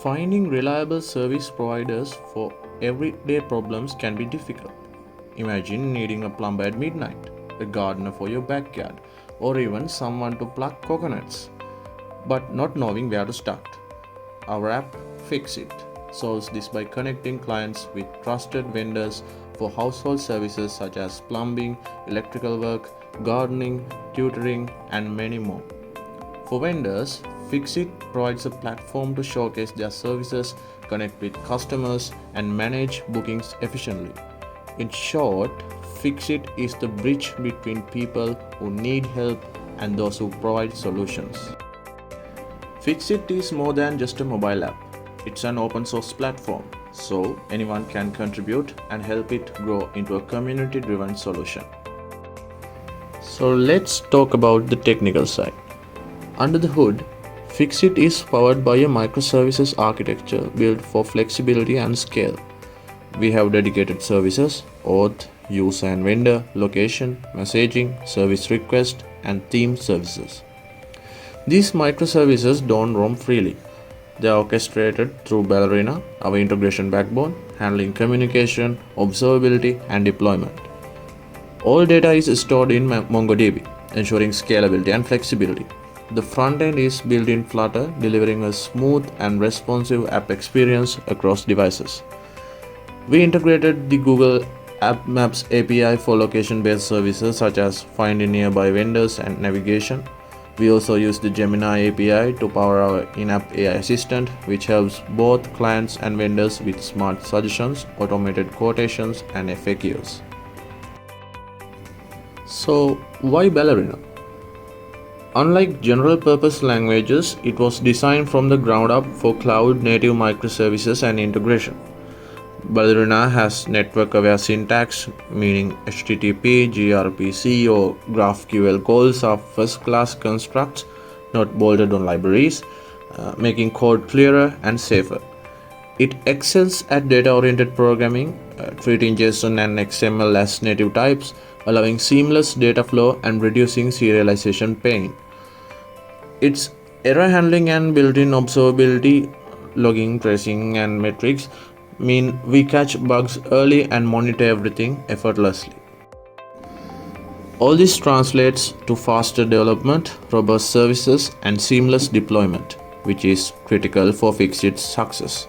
Finding reliable service providers for everyday problems can be difficult. Imagine needing a plumber at midnight, a gardener for your backyard, or even someone to pluck coconuts, but not knowing where to start. Our app, FixIt, solves this by connecting clients with trusted vendors for household services such as plumbing, electrical work, gardening, tutoring, and many more. For vendors, FixIt provides a platform to showcase their services, connect with customers, and manage bookings efficiently. In short, FixIt is the bridge between people who need help and those who provide solutions. FixIt is more than just a mobile app. It's an open source platform, so anyone can contribute and help it grow into a community driven solution. So let's talk about the technical side. Under the hood, FixIt is powered by a microservices architecture built for flexibility and scale. We have dedicated services: auth, user and vendor, location, messaging, service request, and theme services. These microservices don't roam freely. They are orchestrated through Ballerina, our integration backbone, handling communication, observability, and deployment. All data is stored in MongoDB, ensuring scalability and flexibility. The front end is built in Flutter, delivering a smooth and responsive app experience across devices. We integrated the Google App Maps API for location-based services such as finding nearby vendors and navigation. We also use the Gemini API to power our in-app AI assistant, which helps both clients and vendors with smart suggestions, automated quotations, and FAQs. So, why Ballerina? Unlike general-purpose languages, it was designed from the ground up for cloud-native microservices and integration. Ballerina has network-aware syntax, meaning HTTP, gRPC, or GraphQL calls are first-class constructs, not bolted on libraries, making code clearer and safer. It excels at data-oriented programming, treating JSON and XML as native types, allowing seamless data flow and reducing serialization pain. Its error handling and built-in observability, logging, tracing, and metrics mean we catch bugs early and monitor everything effortlessly. All this translates to faster development, robust services, and seamless deployment, which is critical for FixIt's success.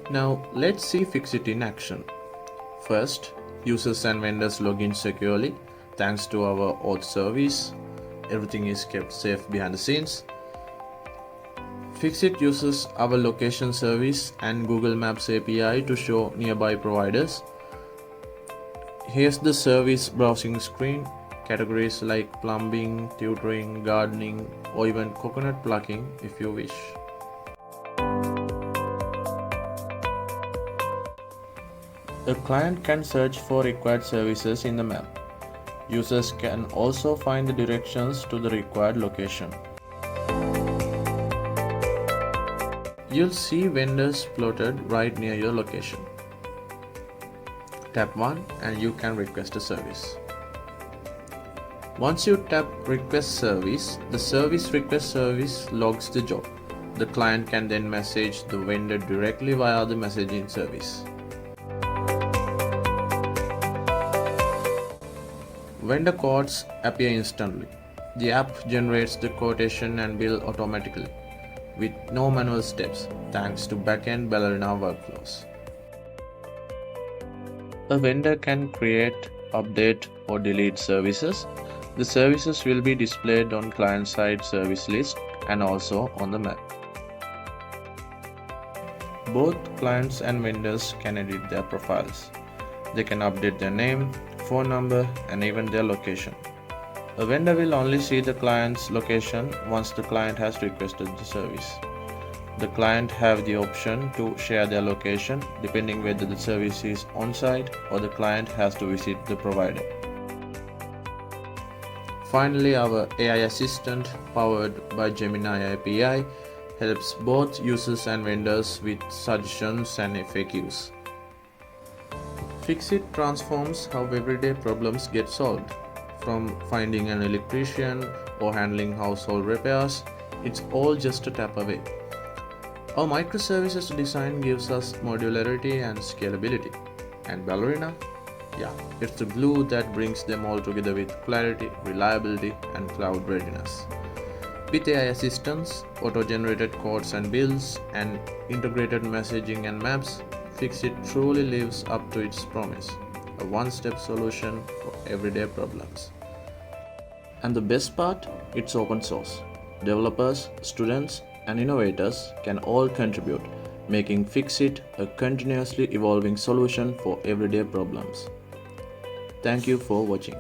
Now, let's see FixIt in action. First, users and vendors log in securely thanks to our auth service. Everything is kept safe behind the scenes. FixIt uses our location service and Google Maps API to show nearby providers. Here's the service browsing screen. Categories like plumbing, tutoring, gardening, or even coconut plucking if you wish. A client can search for required services in the map. Users can also find the directions to the required location. You'll see vendors plotted right near your location. Tap one and you can request a service. Once you tap Request Service, the Service Request service logs the job. The client can then message the vendor directly via the messaging service. Vendor quotes appear instantly. The app generates the quotation and bill automatically, with no manual steps, thanks to backend Ballerina workflows. A vendor can create, update, or delete services. The services will be displayed on client-side service list and also on the map. Both clients and vendors can edit their profiles. They can update their name, phone number, and even their location. A vendor will only see the client's location once the client has requested the service. The client have the option to share their location depending whether the service is on-site or the client has to visit the provider. Finally, our AI assistant powered by Gemini API helps both users and vendors with suggestions and FAQs. FixIt transforms how everyday problems get solved. From finding an electrician or handling household repairs, it's all just a tap away. Our microservices design gives us modularity and scalability. And Ballerina? Yeah, it's the glue that brings them all together with clarity, reliability, and cloud readiness. With AI assistance, auto-generated codes and builds, and integrated messaging and maps, FixIt truly lives up to its promise, a one-step solution for everyday problems. And the best part, it's open source. Developers, students, and innovators can all contribute, making FixIt a continuously evolving solution for everyday problems. Thank you for watching.